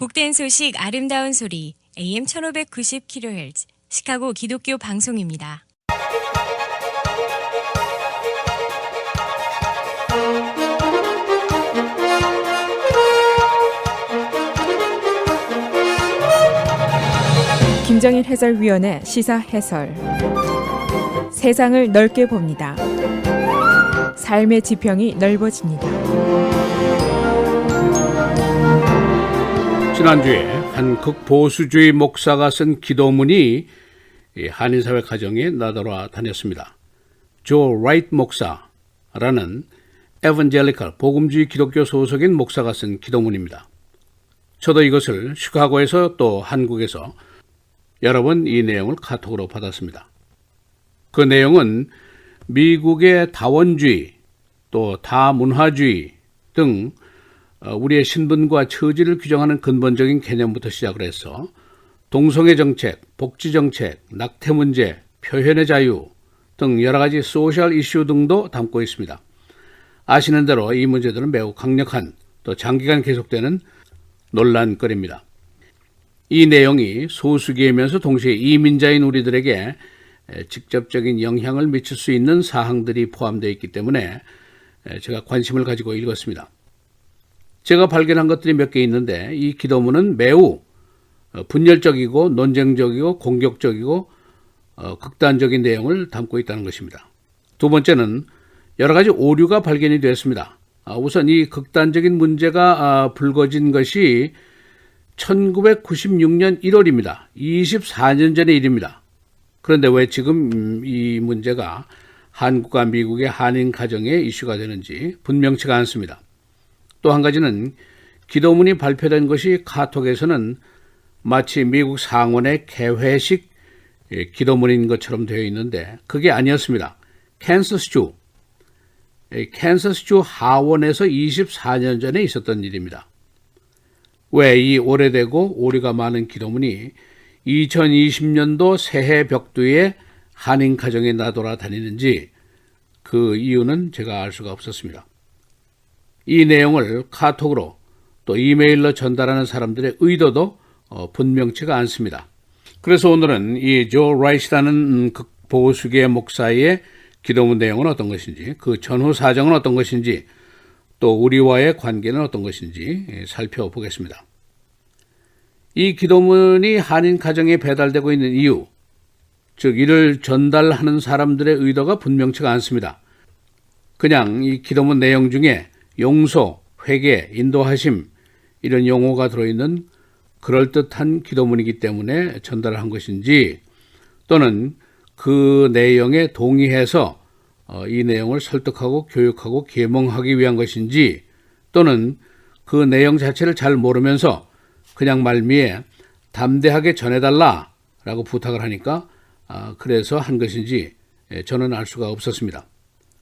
복된 소식 아름다운 소리 AM 1590kHz 시카고 기독교 방송입니다. 김정일 해설위원의 시사 해설. 세상을 넓게 봅니다. 삶의 지평이 넓어집니다. 지난주에 한 극보수주의 목사가 쓴 기도문이 한인사회 가정에 나돌아 다녔습니다. 조 라이트 목사라는 에반젤리컬 복음주의 기독교 소속인 목사가 쓴 기도문입니다. 저도 이것을 시카고에서 또 한국에서 여러 번 이 내용을 카톡으로 받았습니다. 그 내용은 미국의 다원주의 또 다문화주의 등 우리의 신분과 처지를 규정하는 근본적인 개념부터 시작을 해서 동성애 정책, 복지 정책, 낙태 문제, 표현의 자유 등 여러 가지 소셜 이슈 등도 담고 있습니다. 아시는 대로 이 문제들은 매우 강력한 또 장기간 계속되는 논란거리입니다. 이 내용이 소수계이면서 동시에 이민자인 우리들에게 직접적인 영향을 미칠 수 있는 사항들이 포함되어 있기 때문에 제가 관심을 가지고 읽었습니다. 제가 발견한 것들이 몇 개 있는데 이 기도문은 매우 분열적이고 논쟁적이고 공격적이고 극단적인 내용을 담고 있다는 것입니다. 두 번째는 여러 가지 오류가 발견이 되었습니다. 우선 이 극단적인 문제가 불거진 것이 1996년 1월입니다. 24년 전의 일입니다. 그런데 왜 지금 이 문제가 한국과 미국의 한인 가정에 이슈가 되는지 분명치가 않습니다. 또 한 가지는 기도문이 발표된 것이 카톡에서는 마치 미국 상원의 개회식 기도문인 것처럼 되어 있는데 그게 아니었습니다. 캔서스주 하원에서 24년 전에 있었던 일입니다. 왜 이 오래되고 오류가 많은 기도문이 2020년도 새해 벽두에 한인 가정에 나돌아 다니는지 그 이유는 제가 알 수가 없었습니다. 이 내용을 카톡으로 또 이메일로 전달하는 사람들의 의도도 분명치가 않습니다. 그래서 오늘은 이 조 라이트라는 극보수계 목사의 기도문 내용은 어떤 것인지, 그 전후 사정은 어떤 것인지, 또 우리와의 관계는 어떤 것인지 살펴보겠습니다. 이 기도문이 한인 가정에 배달되고 있는 이유, 즉 이를 전달하는 사람들의 의도가 분명치가 않습니다. 그냥 이 기도문 내용 중에 용서, 회개, 인도하심 이런 용어가 들어있는 그럴듯한 기도문이기 때문에 전달을 한 것인지 또는 그 내용에 동의해서 이 내용을 설득하고 교육하고 계몽하기 위한 것인지 또는 그 내용 자체를 잘 모르면서 그냥 말미에 담대하게 전해달라라고 부탁을 하니까 그래서 한 것인지 저는 알 수가 없었습니다.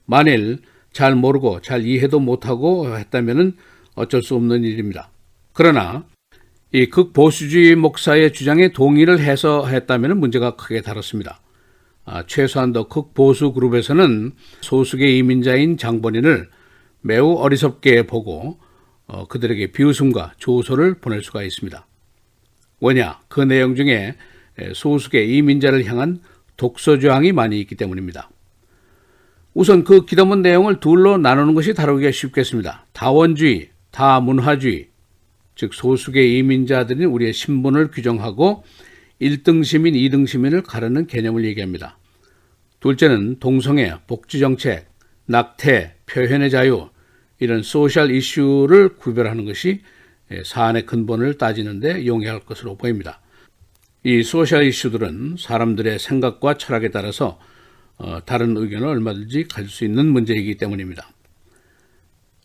만일 잘 모르고 잘 이해도 못하고 했다면 어쩔 수 없는 일입니다. 그러나 이 극보수주의 목사의 주장에 동의를 해서 했다면 문제가 크게 다릅니다. 최소한도 극보수 그룹에서는 소수계 이민자인 장본인을 매우 어리석게 보고 그들에게 비웃음과 조소를 보낼 수가 있습니다. 왜냐? 그 내용 중에 소수계 이민자를 향한 독소조항이 많이 있기 때문입니다. 우선 그 기도문 내용을 둘로 나누는 것이 다루기가 쉽겠습니다. 다원주의, 다문화주의, 즉 소수계 이민자들인 우리의 신분을 규정하고 1등 시민, 2등 시민을 가르는 개념을 얘기합니다. 둘째는 동성애, 복지정책, 낙태, 표현의 자유 이런 소셜 이슈를 구별하는 것이 사안의 근본을 따지는데 용이할 것으로 보입니다. 이 소셜 이슈들은 사람들의 생각과 철학에 따라서 다른 의견을 얼마든지 가질 수 있는 문제이기 때문입니다.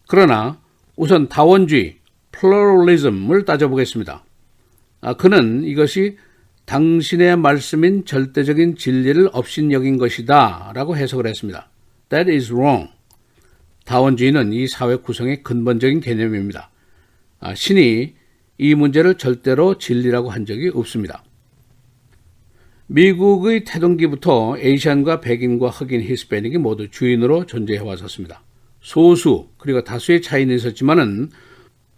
그러나 우선 다원주의, 플루럴리즘을 따져보겠습니다. 그는 이것이 당신의 말씀인 절대적인 진리를 업신여긴 것이다 라고 해석을 했습니다. That is wrong. 다원주의는 이 사회 구성의 근본적인 개념입니다. 신이 이 문제를 절대로 진리라고 한 적이 없습니다. 미국의 태동기부터 에이시안과 백인과 흑인, 히스패닉이 모두 주인으로 존재해 왔었습니다. 소수 그리고 다수의 차이는 있었지만은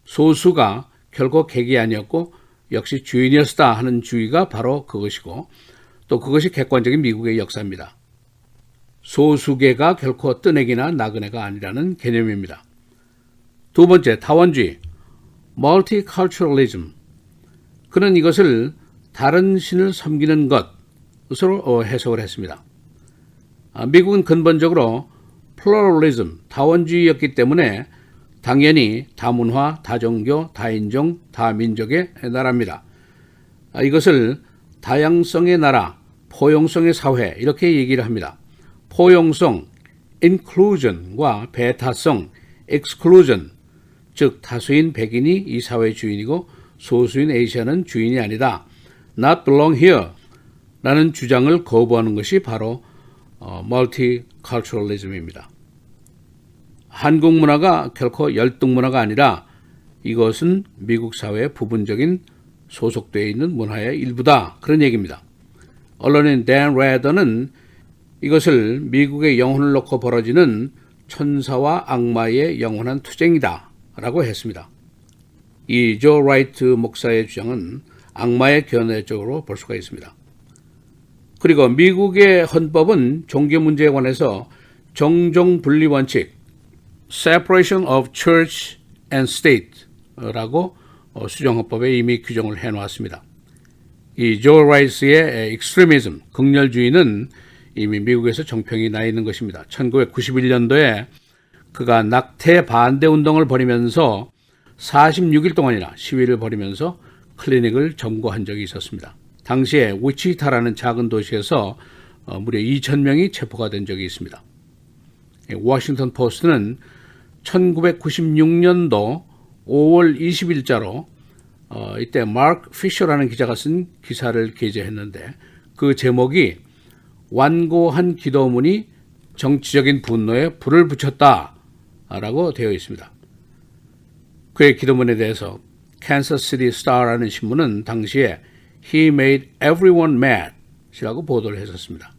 소수가 결코 객이 아니었고 역시 주인이었다 하는 주의가 바로 그것이고 또 그것이 객관적인 미국의 역사입니다. 소수계가 결코 뜬애기나 나그네가 아니라는 개념입니다. 두 번째, 다원주의, multiculturalism. 그는 이것을 다른 신을 섬기는 것으로 해석을 했습니다. 미국은 근본적으로 pluralism, 다원주의였기 때문에 당연히 다문화, 다종교, 다인종, 다민족의 나라입니다. 이것을 다양성의 나라, 포용성의 사회 이렇게 얘기를 합니다. 포용성, inclusion과 배타성, exclusion, 즉 다수인 백인이 이 사회의 주인이고 소수인 아시아는 주인이 아니다. Not belong here 라는 주장을 거부하는 것이 바로 multiculturalism입니다. 한국 문화가 결코 열등 문화가 아니라 이것은 미국 사회의 부분적인 소속되어 있는 문화의 일부다. 그런 얘기입니다. 언론인 댄 레더는 이것을 미국의 영혼을 놓고 벌어지는 천사와 악마의 영원한 투쟁이다 라고 했습니다. 이 조 라이트 목사의 주장은 악마의 견해적으로 볼 수가 있습니다. 그리고 미국의 헌법은 종교 문제에 관해서 정종 분리 원칙, separation of church and state 라고 수정헌법에 이미 규정을 해놓았습니다. 이 조 라이트의 extremism, 극렬주의는 이미 미국에서 정평이 나 있는 것입니다. 1991년도에 그가 낙태 반대 운동을 벌이면서 46일 동안이나 시위를 벌이면서 클리닉을 점거한 적이 있었습니다. 당시에 위치타라는 작은 도시에서 무려 2,000명이 체포가 된 적이 있습니다. 워싱턴 포스트는 1996년도 5월 20일자로 이때 마크 피셔라는 기자가 쓴 기사를 게재했는데 그 제목이 완고한 기도문이 정치적인 분노에 불을 붙였다라고 되어 있습니다. 그의 기도문에 대해서 캔서스 시티 스타라는 신문은 당시에 He made everyone mad 이라고 보도를 했었습니다.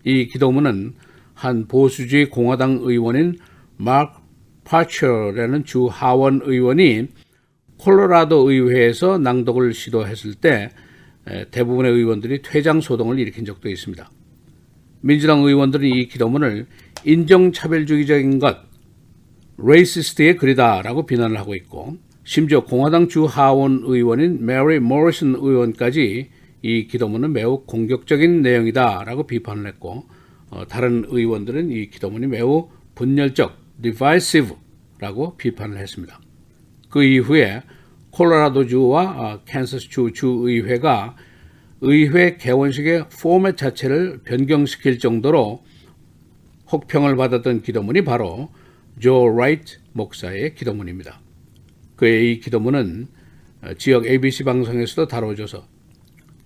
이 기도문은 한 보수주의 공화당 의원인 마크 파처라는 주 하원 의원이 콜로라도 의회에서 낭독을 시도했을 때 대부분의 의원들이 퇴장 소동을 일으킨 적도 있습니다. 민주당 의원들은 이 기도문을 인종차별주의적인 것, 레이시스트의 글이다라고 비난을 하고 있고 심지어 공화당 주 하원 의원인 메리 모리슨 의원까지 이 기도문은 매우 공격적인 내용이다라고 비판을 했고 다른 의원들은 이 기도문이 매우 분열적, divisive라고 비판을 했습니다. 그 이후에 콜로라도주와 캔서스주 주의회가 의회 개원식의 포맷 자체를 변경시킬 정도로 혹평을 받았던 기도문이 바로 조 라이트 목사의 기도문입니다. 그의 이 기도문은 지역 ABC 방송에서도 다뤄져서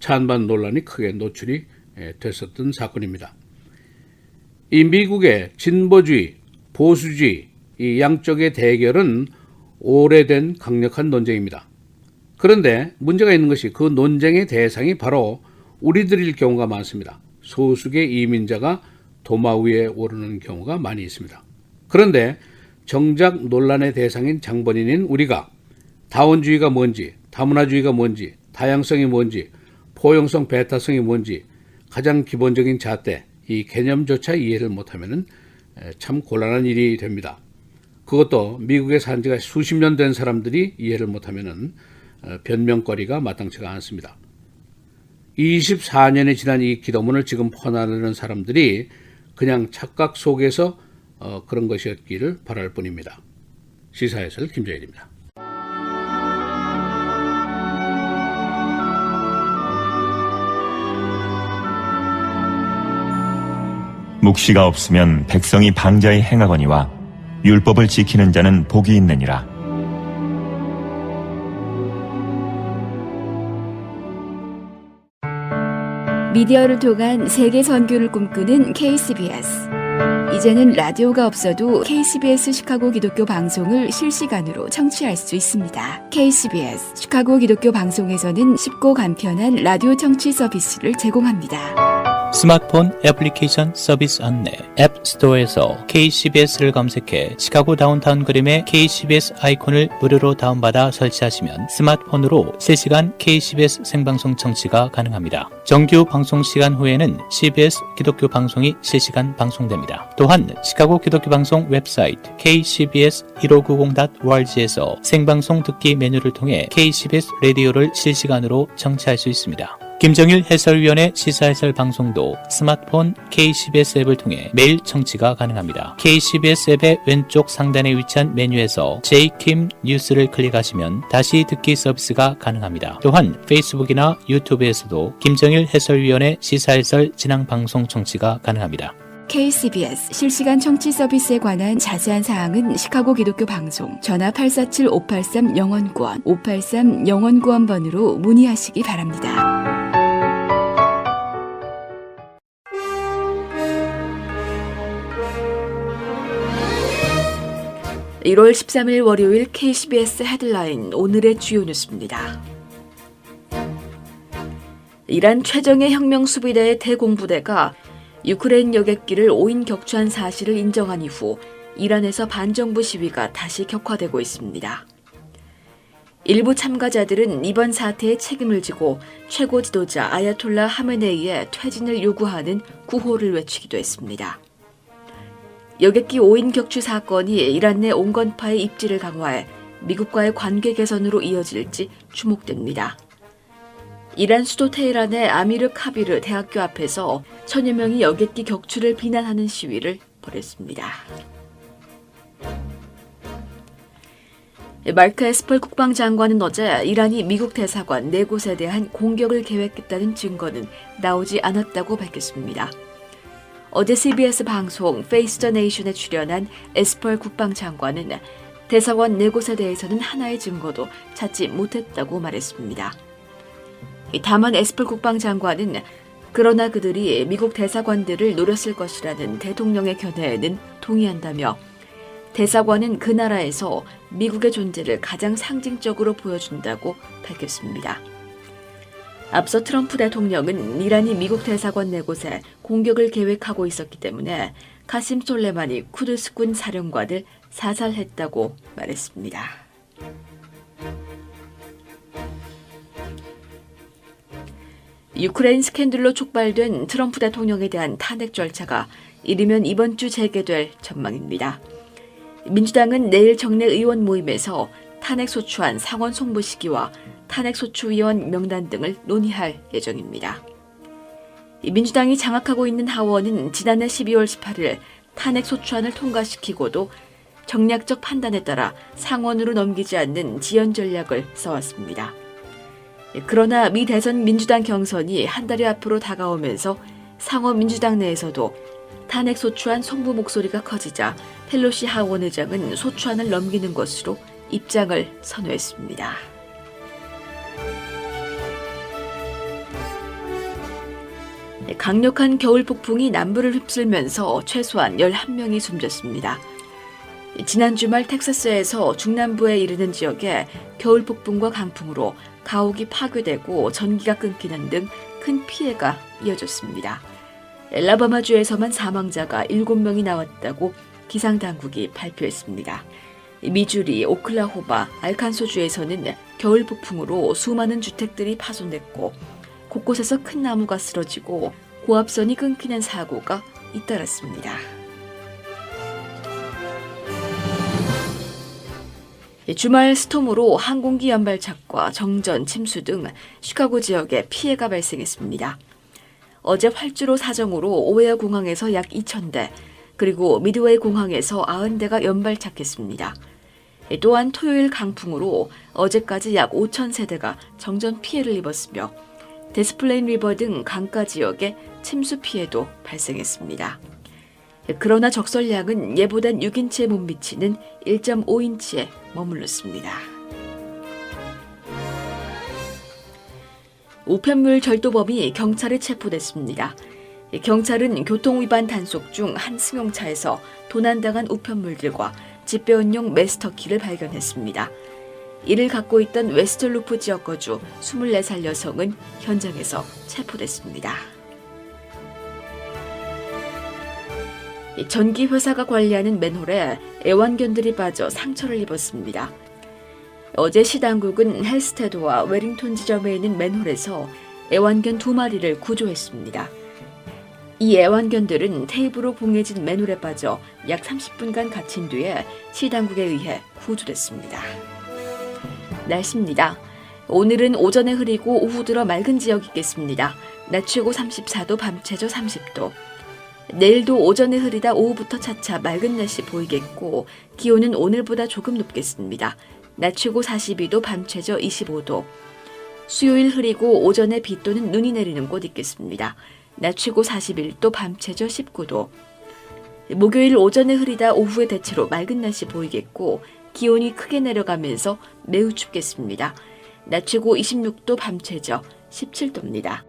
찬반 논란이 크게 노출이 됐었던 사건입니다. 이 미국의 진보주의, 보수주의 이 양쪽의 대결은 오래된 강력한 논쟁입니다. 그런데 문제가 있는 것이 그 논쟁의 대상이 바로 우리들일 경우가 많습니다. 소수의 이민자가 도마 위에 오르는 경우가 많이 있습니다. 그런데 정작 논란의 대상인 장본인인 우리가 다원주의가 뭔지, 다문화주의가 뭔지, 다양성이 뭔지, 포용성, 배타성이 뭔지 가장 기본적인 잣대, 이 개념조차 이해를 못하면 참 곤란한 일이 됩니다. 그것도 미국에 산 지가 수십 년 된 사람들이 이해를 못하면 변명거리가 마땅치가 않습니다. 24년이 지난 이 기도문을 지금 퍼나르는 사람들이 그냥 착각 속에서 그런 것이었기를 바랄 뿐입니다. 시사해설 김정일입니다. 묵시가 없으면 백성이 방자히 행하거니와 율법을 지키는 자는 복이 있느니라. 미디어를 통한 세계 선교를 꿈꾸는 KCBS. 이제는 라디오가 없어도 KCBS 시카고 기독교 방송을 실시간으로 청취할 수 있습니다. KCBS 시카고 기독교 방송에서는 쉽고 간편한 라디오 청취 서비스를 제공합니다. 스마트폰 애플리케이션 서비스 안내 앱스토어에서 KCBS를 검색해 시카고 다운타운 그림의 KCBS 아이콘을 무료로 다운받아 설치하시면 스마트폰으로 실시간 KCBS 생방송 청취가 가능합니다. 정규 방송 시간 후에는 CBS 기독교 방송이 실시간 방송됩니다. 또한 시카고 기독교 방송 웹사이트 kcbs1590.org에서 생방송 듣기 메뉴를 통해 KCBS 라디오를 실시간으로 청취할 수 있습니다. 김정일 해설위원의 시사해설 방송도 스마트폰 KCBS 앱을 통해 매일 청취가 가능합니다. KCBS 앱의 왼쪽 상단에 위치한 메뉴에서 J킴 뉴스를 클릭하시면 다시 듣기 서비스가 가능합니다. 또한 페이스북이나 유튜브에서도 김정일 해설위원의 시사해설 진행 방송 청취가 가능합니다. KCBS 실시간 청취 서비스에 관한 자세한 사항은 시카고 기독교 방송 전화 847-583-영원구원 583-영원구원번으로 문의하시기 바랍니다. 1월 13일 월요일 KCBS 헤드라인 오늘의 주요 뉴스입니다. 이란 최정예 혁명수비대의 대공부대가 유크레인 여객기를 5인 격추한 사실을 인정한 이후 이란에서 반정부 시위가 다시 격화되고 있습니다. 일부 참가자들은 이번 사태에 책임을 지고 최고 지도자 아야톨라 하메네이의 퇴진을 요구하는 구호를 외치기도 했습니다. 여객기 5인 격추 사건이 이란 내 온건파의 입지를 강화해 미국과의 관계 개선으로 이어질지 주목됩니다. 이란 수도 테헤란의 아미르 카비르 대학교 앞에서 천여 명이 여객기 격추를 비난하는 시위를 벌였습니다. 마크 에스펄 국방장관은 어제 이란이 미국 대사관 4곳에 대한 공격을 계획했다는 증거는 나오지 않았다고 밝혔습니다. 어제 CBS 방송 페이스 더 네이션에 출연한 에스펄 국방장관은 대사관 4곳에 대해서는 하나의 증거도 찾지 못했다고 말했습니다. 다만 에스펄 국방장관은 그러나 그들이 미국 대사관들을 노렸을 것이라는 대통령의 견해에는 동의한다며 대사관은 그 나라에서 미국의 존재를 가장 상징적으로 보여준다고 밝혔습니다. 앞서 트럼프 대통령은 이란이 미국 대사관 4곳에 공격을 계획하고 있었기 때문에 카심 솔레마니 쿠드스군 사령관을 사살했다고 말했습니다. 유크레인 스캔들로 촉발된 트럼프 대통령에 대한 탄핵 절차가 이르면 이번 주 재개될 전망입니다. 민주당은 내일 정례 의원 모임에서 탄핵소추안 상원 송부 시기와 탄핵소추위원 명단 등을 논의할 예정입니다. 민주당이 장악하고 있는 하원은 지난해 12월 18일 탄핵소추안을 통과시키고도 정략적 판단에 따라 상원으로 넘기지 않는 지연 전략을 써왔습니다. 그러나 미 대선 민주당 경선이 한 달여 앞으로 다가오면서 상원 민주당 내에서도 탄핵소추안 송부 목소리가 커지자 펠로시 하원 의장은 소추안을 넘기는 것으로 입장을 선회했습니다. 강력한 겨울 폭풍이 남부를 휩쓸면서 최소한 11명이 숨졌습니다. 지난 주말 텍사스에서 중남부에 이르는 지역에 겨울 폭풍과 강풍으로 가옥이 파괴되고 전기가 끊기는 등 큰 피해가 이어졌습니다. 엘라바마주에서만 사망자가 7명이 나왔다고 기상당국이 발표했습니다. 미주리, 오클라호마, 알칸소주에서는 겨울 폭풍으로 수많은 주택들이 파손됐고 곳곳에서 큰 나무가 쓰러지고 고압선이 끊기는 사고가 잇따랐습니다. 주말 스톰으로 항공기 연발착과 정전, 침수 등 시카고 지역에 피해가 발생했습니다. 어제 활주로 사정으로 오헤어 공항에서 약 2,000대, 그리고 미드웨이 공항에서 90대가 연발착했습니다. 또한 토요일 강풍으로 어제까지 약 5,000세대가 정전 피해를 입었으며 데스플레인 리버 등 강가 지역에 침수 피해도 발생했습니다. 그러나 적설량은 예보된 6인치에 못 미치는 1.5인치에 머물렀습니다. 우편물 절도범이 경찰에 체포됐습니다. 경찰은 교통위반 단속 중 한 승용차에서 도난당한 우편물들과 집배원용 메스터키를 발견했습니다. 이를 갖고 있던 웨스트루프 지역 거주 24살 여성은 현장에서 체포됐습니다. 전기 회사가 관리하는 맨홀에 애완견들이 빠져 상처를 입었습니다. 어제 시당국은 헬스테드와 웰링턴 지점에 있는 맨홀에서 애완견 2마리를 구조했습니다. 이 애완견들은 테이프로 봉해진 맨홀에 빠져 약 30분간 갇힌 뒤에 시당국에 의해 구조됐습니다. 날씨입니다. 오늘은 오전에 흐리고 오후 들어 맑은 지역이 있겠습니다. 낮 최고 34도, 밤 최저 30도. 내일도 오전에 흐리다 오후부터 차차 맑은 날씨 보이겠고 기온은 오늘보다 조금 높겠습니다. 낮 최고 42도, 밤 최저 25도. 수요일 흐리고 오전에 비 또는 눈이 내리는 곳 있겠습니다. 낮 최고 41도, 밤 최저 19도. 목요일 오전에 흐리다 오후에 대체로 맑은 날씨 보이겠고 기온이 크게 내려가면서 매우 춥겠습니다. 낮 최고 26도, 밤 최저 17도입니다.